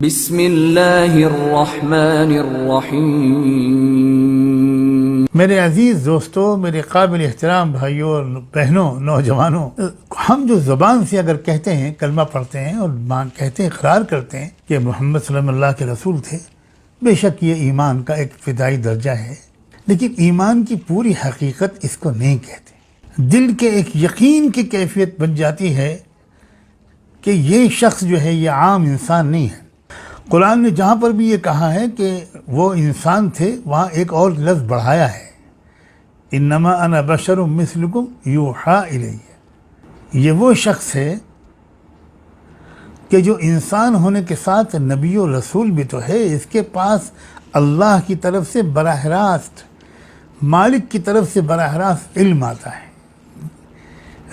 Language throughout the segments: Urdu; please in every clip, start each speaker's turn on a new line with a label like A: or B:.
A: بسم اللہ الرحمن الرحیم۔
B: میرے عزیز دوستو، میرے قابل احترام بھائیوں اور بہنوں، نوجوانوں، ہم جو زبان سے اگر کہتے ہیں، کلمہ پڑھتے ہیں اور کہتے ہیں، اقرار کرتے ہیں کہ محمد صلی اللہ کے رسول تھے، بے شک یہ ایمان کا ایک ابتدائی درجہ ہے، لیکن ایمان کی پوری حقیقت اس کو نہیں کہتے۔ دل کے ایک یقین کی کیفیت بن جاتی ہے کہ یہ شخص جو ہے یہ عام انسان نہیں ہے۔ قرآن نے جہاں پر بھی یہ کہا ہے کہ وہ انسان تھے، وہاں ایک اور لفظ بڑھایا ہے، انما انا بشر مثلکم یوحی الی۔ یہ وہ شخص ہے کہ جو انسان ہونے کے ساتھ نبی و رسول بھی تو ہے، اس کے پاس اللہ کی طرف سے براہ راست، مالک کی طرف سے براہ راست علم آتا ہے،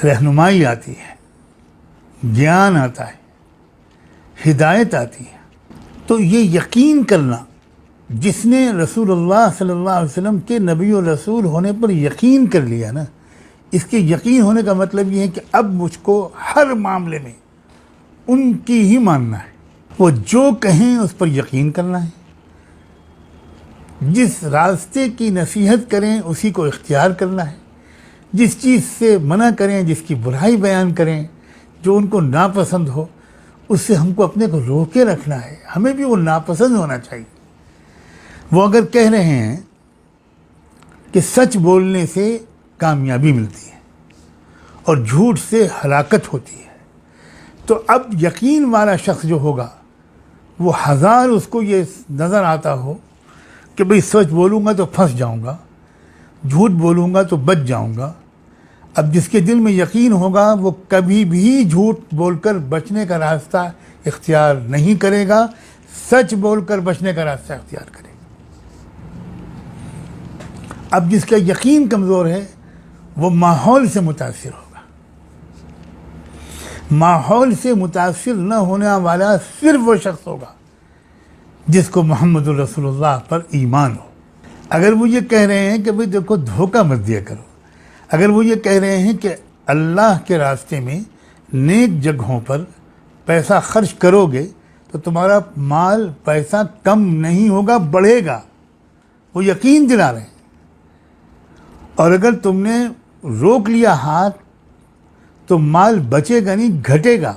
B: رہنمائی آتی ہے، گیان آتا ہے، ہدایت آتی ہے۔ تو یہ یقین کرنا، جس نے رسول اللہ صلی اللہ علیہ وسلم کے نبی و رسول ہونے پر یقین کر لیا نا، اس کے یقین ہونے کا مطلب یہ ہے کہ اب مجھ کو ہر معاملے میں ان کی ہی ماننا ہے، وہ جو کہیں اس پر یقین کرنا ہے، جس راستے کی نصیحت کریں اسی کو اختیار کرنا ہے، جس چیز سے منع کریں، جس کی برائی بیان کریں، جو ان کو ناپسند ہو، اس سے ہم کو اپنے کو روکے رکھنا ہے۔ ہمیں بھی وہ ناپسند ہونا چاہیے۔ وہ اگر کہہ رہے ہیں کہ سچ بولنے سے کامیابی ملتی ہے اور جھوٹ سے ہلاکت ہوتی ہے، تو اب یقین والا شخص جو ہوگا وہ ہزار اس کو یہ نظر آتا ہو کہ بھئی سچ بولوں گا تو پھنس جاؤں گا، جھوٹ بولوں گا تو بچ جاؤں گا، اب جس کے دل میں یقین ہوگا وہ کبھی بھی جھوٹ بول کر بچنے کا راستہ اختیار نہیں کرے گا، سچ بول کر بچنے کا راستہ اختیار کرے گا۔ اب جس کا یقین کمزور ہے وہ ماحول سے متاثر ہوگا۔ ماحول سے متاثر نہ ہونے والا صرف وہ شخص ہوگا جس کو محمد رسول اللہ پر ایمان ہو۔ اگر وہ یہ کہہ رہے ہیں کہ بھئی دیکھو دھوکہ مت دیا کرو، اگر وہ یہ کہہ رہے ہیں کہ اللہ کے راستے میں نیک جگہوں پر پیسہ خرچ کرو گے تو تمہارا مال پیسہ کم نہیں ہوگا، بڑھے گا، وہ یقین دلا رہے ہیں۔ اور اگر تم نے روک لیا ہاتھ تو مال بچے گا نہیں، گھٹے گا۔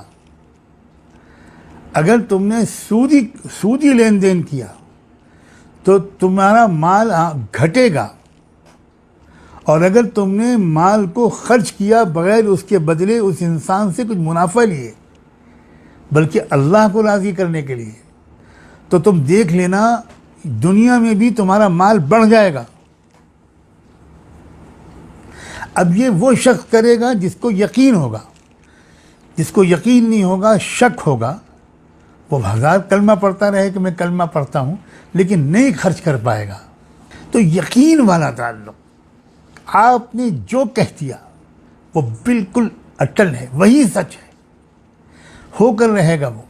B: اگر تم نے سودی لین دین کیا تو تمہارا مال گھٹے گا، اور اگر تم نے مال کو خرچ کیا بغیر اس کے بدلے اس انسان سے کچھ منافع لیے، بلکہ اللہ کو راضی کرنے کے لیے، تو تم دیکھ لینا دنیا میں بھی تمہارا مال بڑھ جائے گا۔ اب یہ وہ شخص کرے گا جس کو یقین ہوگا۔ جس کو یقین نہیں ہوگا، شک ہوگا، وہ ہزار کلمہ پڑھتا رہے کہ میں کلمہ پڑھتا ہوں، لیکن نہیں خرچ کر پائے گا۔ تو یقین والا تعلق، آپ نے جو کہہ دیا وہ بالکل اٹل ہے، وہی سچ ہے، ہو کر رہے گا وہ۔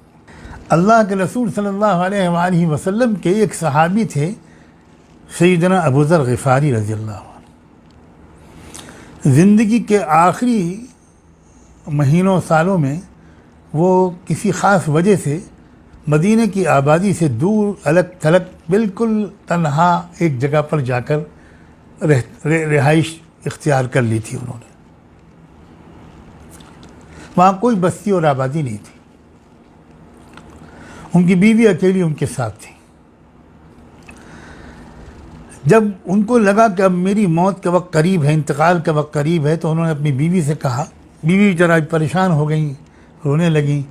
B: اللہ کے رسول صلی اللہ علیہ وآلہ وسلم کے ایک صحابی تھے، سیدنا ابو ذر غفاری رضی اللہ عنہ۔ زندگی کے آخری مہینوں سالوں میں وہ کسی خاص وجہ سے مدینہ کی آبادی سے دور، الگ تھلگ، بالکل تنہا ایک جگہ پر جا کر رہائش اختیار کر لی تھی انہوں نے۔ وہاں کوئی بستی اور آبادی نہیں تھی، ان کی بیوی اکیلی ان کے ساتھ تھی۔ جب ان کو لگا کہ اب میری موت کا وقت قریب ہے، انتقال کا وقت قریب ہے، تو انہوں نے اپنی بیوی سے کہا، بیوی ذرا پریشان ہو گئیں، رونے لگیں،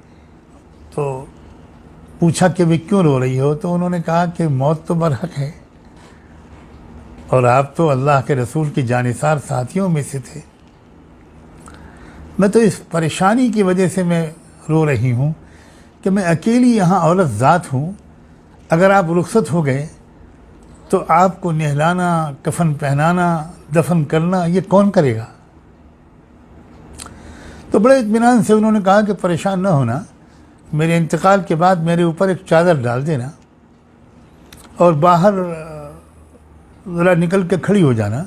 B: تو پوچھا کہ وہ کیوں رو رہی ہو؟ تو انہوں نے کہا کہ موت تو برحق ہے، اور آپ تو اللہ کے رسول کی جانثار ساتھیوں میں سے تھے، میں تو اس پریشانی کی وجہ سے میں رو رہی ہوں کہ میں اکیلی یہاں عورت ذات ہوں، اگر آپ رخصت ہو گئے تو آپ کو نہلانا، کفن پہنانا، دفن کرنا یہ کون کرے گا؟ تو بڑے اطمینان سے انہوں نے کہا کہ پریشان نہ ہونا، میرے انتقال کے بعد میرے اوپر ایک چادر ڈال دینا اور باہر ذرا نکل کے کھڑی ہو جانا،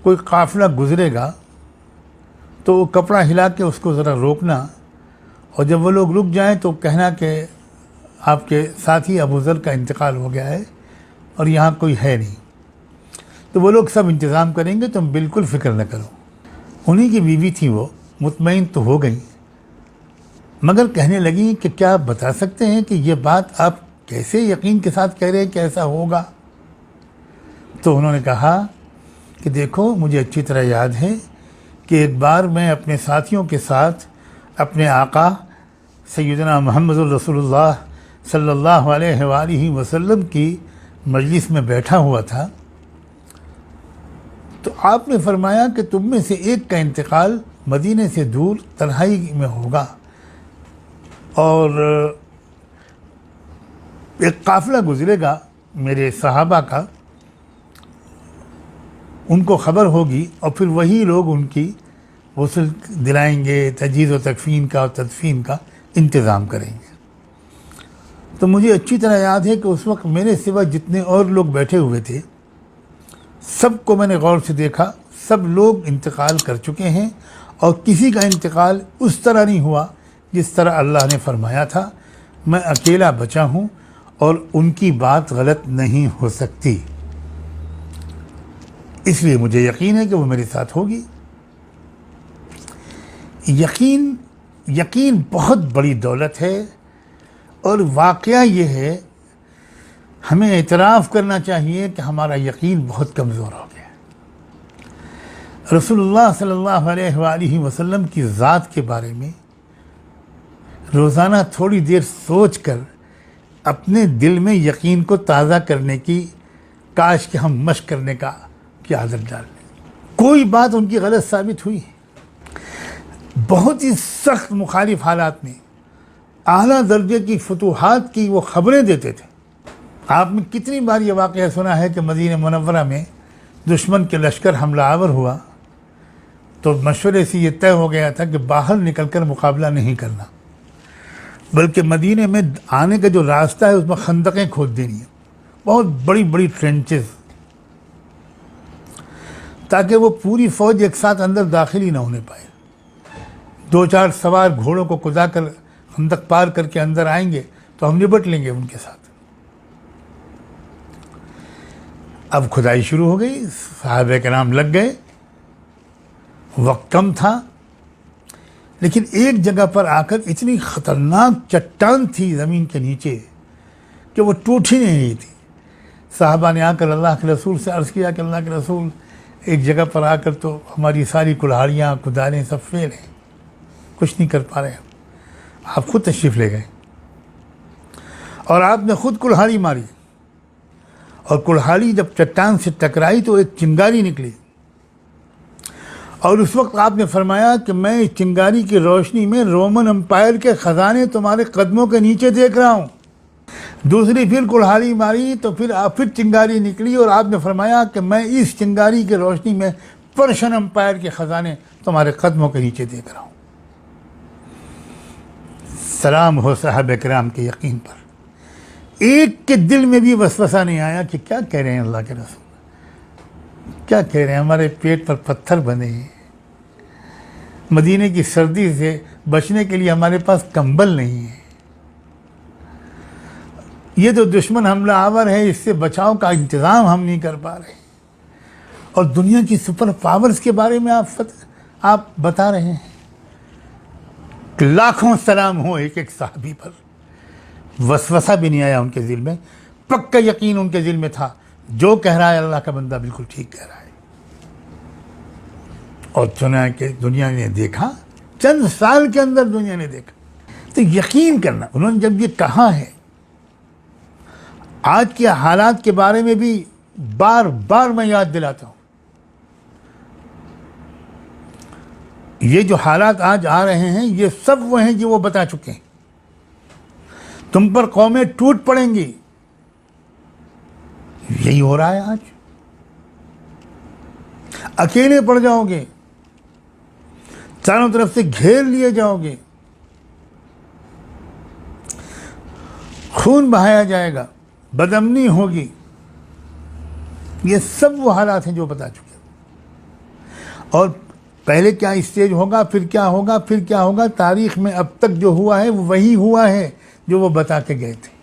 B: کوئی قافلہ گزرے گا تو وہ کپڑا ہلا کے اس کو ذرا روکنا، اور جب وہ لوگ رک جائیں تو کہنا کہ آپ کے ساتھی ابو ذر کا انتقال ہو گیا ہے اور یہاں کوئی ہے نہیں، تو وہ لوگ سب انتظام کریں گے، تم بالکل فکر نہ کرو۔ انہی کی بیوی تھی، وہ مطمئن تو ہو گئی، مگر کہنے لگیں کہ کیا آپ بتا سکتے ہیں کہ یہ بات آپ کیسے یقین کے ساتھ کہہ رہے ہیں کہ ایسا ہوگا؟ تو انہوں نے کہا کہ دیکھو، مجھے اچھی طرح یاد ہے کہ ایک بار میں اپنے ساتھیوں کے ساتھ اپنے آقا سیدنا محمد رسول اللہ صلی اللہ علیہ وآلہ وسلم کی مجلس میں بیٹھا ہوا تھا، تو آپ نے فرمایا کہ تم میں سے ایک کا انتقال مدینے سے دور تنہائی میں ہوگا، اور ایک قافلہ گزرے گا میرے صحابہ کا، ان کو خبر ہوگی، اور پھر وہی لوگ ان کی غسل دلائیں گے، تجہیز و تکفین کا اور تدفین کا انتظام کریں گے۔ تو مجھے اچھی طرح یاد ہے کہ اس وقت میرے سوا جتنے اور لوگ بیٹھے ہوئے تھے، سب کو میں نے غور سے دیکھا، سب لوگ انتقال کر چکے ہیں، اور کسی کا انتقال اس طرح نہیں ہوا جس طرح اللہ نے فرمایا تھا۔ میں اکیلا بچا ہوں اور ان کی بات غلط نہیں ہو سکتی، اس لیے مجھے یقین ہے کہ وہ میرے ساتھ ہوگی۔ یقین بہت بڑی دولت ہے، اور واقعہ یہ ہے، ہمیں اعتراف کرنا چاہیے کہ ہمارا یقین بہت کمزور ہو گیا۔ رسول اللہ صلی اللہ علیہ وآلہ وسلم کی ذات کے بارے میں روزانہ تھوڑی دیر سوچ کر اپنے دل میں یقین کو تازہ کرنے کی، کاش کہ ہم مشق کرنے کی عادت ڈال لیں۔ کوئی بات ان کی غلط ثابت ہوئی، بہت ہی سخت مخالف حالات میں اعلیٰ درجے کی فتوحات کی وہ خبریں دیتے تھے۔ آپ نے کتنی بار یہ واقعہ سنا ہے کہ مدینہ منورہ میں دشمن کے لشکر حملہ آور ہوا تو مشورے سے یہ طے ہو گیا تھا کہ باہر نکل کر مقابلہ نہیں کرنا، بلکہ مدینے میں آنے کا جو راستہ ہے اس میں خندقیں کھود دینی ہیں، بہت بڑی بڑی ٹرینچز، تاکہ وہ پوری فوج ایک ساتھ اندر داخل ہی نہ ہونے پائے۔ 2-4 سوار گھوڑوں کو کدا کر خندق پار کر کے اندر آئیں گے تو ہم نپٹ لیں گے ان کے ساتھ۔ اب کھدائی شروع ہو گئی، صحابہ کرام لگ گئے، وقت کم تھا، لیکن ایک جگہ پر آ کر اتنی خطرناک چٹان تھی زمین کے نیچے کہ وہ ٹوٹ ہی نہیں رہی تھی۔ صحابہ نے آ کر اللہ کے رسول سے عرض کیا کہ اللہ کے رسول، ایک جگہ پر آ کر تو ہماری ساری کلہاڑیاں کدالیں سب فیل ہیں، کچھ نہیں کر پا رہے ہیں۔ آپ خود تشریف لے گئے اور آپ نے خود کلہاڑی ماری، اور کلہاڑی جب چٹان سے ٹکرائی تو ایک چنگاری نکلی، اور اس وقت آپ نے فرمایا کہ میں اس چنگاری کی روشنی میں رومن امپائر کے خزانے تمہارے قدموں کے نیچے دیکھ رہا ہوں۔ دوسری پھر کلہاڑی ماری تو پھر چنگاری نکلی، اور آپ نے فرمایا کہ میں اس چنگاری کی روشنی میں پرشین امپائر کے خزانے تمہارے قدموں کے نیچے دیکھ رہا ہوں۔ سلام ہو صحابہ کرام کے یقین پر، ایک کے دل میں بھی وسوسہ نہیں آیا کہ کیا کہہ رہے ہیں اللہ کے رسول، کیا کہہ رہے ہیں، ہمارے پیٹ پر پتھر بندھے ہیں، مدینے کی سردی سے بچنے کے لیے ہمارے پاس کمبل نہیں ہے، یہ تو دشمن حملہ آور ہے، اس سے بچاؤ کا انتظام ہم نہیں کر پا رہے، اور دنیا کی سپر پاورز کے بارے میں آپ بتا رہے ہیں۔ لاکھوں سلام ہو ایک ایک صحابی پر، وسوسہ بھی نہیں آیا ان کے دل میں، پکا یقین ان کے دل میں تھا، جو کہہ رہا ہے اللہ کا بندہ بالکل ٹھیک کہہ رہا ہے۔ اور سنا کہ دنیا نے دیکھا، چند سال کے اندر دنیا نے دیکھا، تو یقین کرنا انہوں نے جب یہ کہا ہے، آج کے حالات کے بارے میں بھی بار بار میں یاد دلاتا ہوں، یہ جو حالات آج آ رہے ہیں یہ سب وہ ہیں جو وہ بتا چکے ہیں۔ تم پر قومیں ٹوٹ پڑیں گی، یہی ہو رہا ہے آج۔ اکیلے پڑ جاؤ گے، چاروں طرف سے گھیر لیے جاؤ گے، خون بہایا جائے گا، بدامنی ہوگی، یہ سب وہ حالات ہیں جو بتا چکے ہیں۔ اور پہلے کیا اسٹیج ہوگا، پھر کیا ہوگا، پھر کیا ہوگا، تاریخ میں اب تک جو ہوا ہے وہ وہی ہوا ہے جو وہ بتا کے گئے تھے۔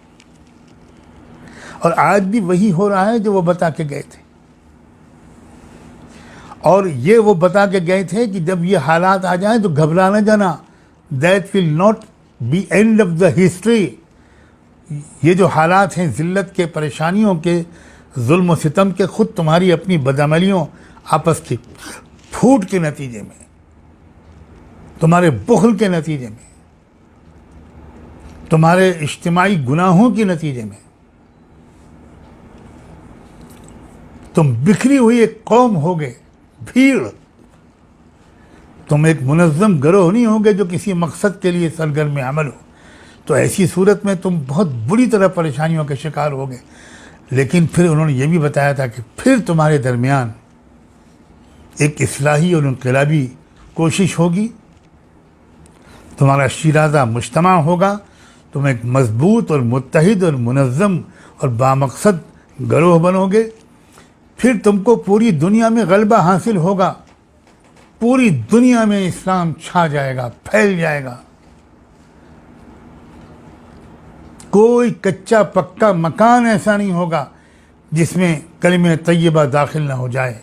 B: اور آج بھی وہی ہو رہا ہے جو وہ بتا کے گئے تھے. اور یہ وہ بتا کے گئے تھے کہ جب یہ حالات آ جائیں تو گھبرا نہ جانا. That will not be end of the history. یہ جو حالات ہیں ذلت کے، پریشانیوں کے، ظلم و ستم کے، خود تمہاری اپنی بدعملیوں، آپس کی پھوٹ کے نتیجے میں، تمہارے بخل کے نتیجے میں، تمہارے اجتماعی گناہوں کے نتیجے میں تم بکھری ہوئی ایک قوم ہوگے، بھیڑ. تم ایک منظم گروہ نہیں ہوگے جو کسی مقصد کے لیے سرگرم عمل ہو. تو ایسی صورت میں تم بہت بری طرح پریشانیوں کے شکار ہوگے. لیکن پھر انہوں نے یہ بھی بتایا تھا کہ پھر تمہارے درمیان ایک اصلاحی اور انقلابی کوشش ہوگی، تمہارا شیرازہ مجتمع ہوگا، تم ایک مضبوط اور متحد اور منظم اور بامقصد گروہ بنو گے. پھر تم کو پوری دنیا میں غلبہ حاصل ہوگا، پوری دنیا میں اسلام چھا جائے گا، پھیل جائے گا. کوئی کچا پکا مکان ایسا نہیں ہوگا جس میں کلمہ طیبہ داخل نہ ہو جائے.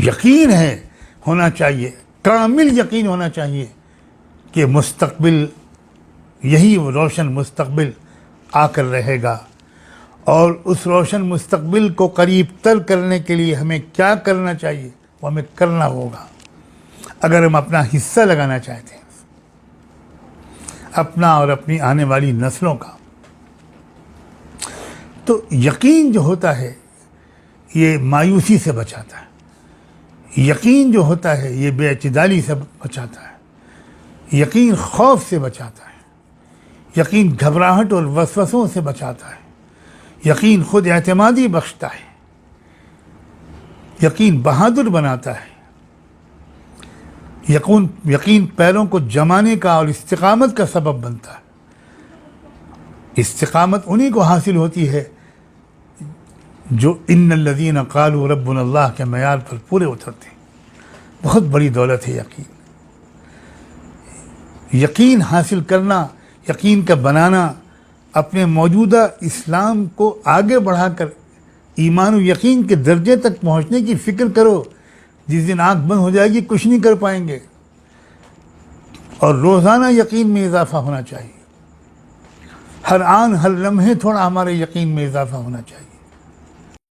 B: یقین ہے، ہونا چاہیے، کامل یقین ہونا چاہیے کہ مستقبل، یہی وہ روشن مستقبل آ کر رہے گا. اور اس روشن مستقبل کو قریب تر کرنے کے لیے ہمیں کیا کرنا چاہیے؟ وہ ہمیں کرنا ہوگا. اگر ہم اپنا حصہ لگانا چاہتے ہیں، اپنا اور اپنی آنے والی نسلوں کا، تو یقین جو ہوتا ہے یہ مایوسی سے بچاتا ہے. یقین جو ہوتا ہے یہ بے اعتدالی سے بچاتا ہے. یقین خوف سے بچاتا ہے. یقین گھبراہٹ اور وسوسوں سے بچاتا ہے. یقین خود اعتمادی بخشتا ہے. یقین بہادر بناتا ہے. یقین پیروں کو جمانے کا اور استقامت کا سبب بنتا ہے. استقامت انہی کو حاصل ہوتی ہے جو ان الذین قالوا ربنا اللہ کے معیار پر پورے اترتے ہیں. بہت بڑی دولت ہے یقین. یقین حاصل کرنا، یقین کا بنانا، اپنے موجودہ اسلام کو آگے بڑھا کر ایمان و یقین کے درجے تک پہنچنے کی فکر کرو. جس دن آنکھ بند ہو جائے گی کچھ نہیں کر پائیں گے. اور روزانہ یقین میں اضافہ ہونا چاہیے. ہر آن ہر لمحے تھوڑا ہمارے یقین میں اضافہ ہونا چاہیے.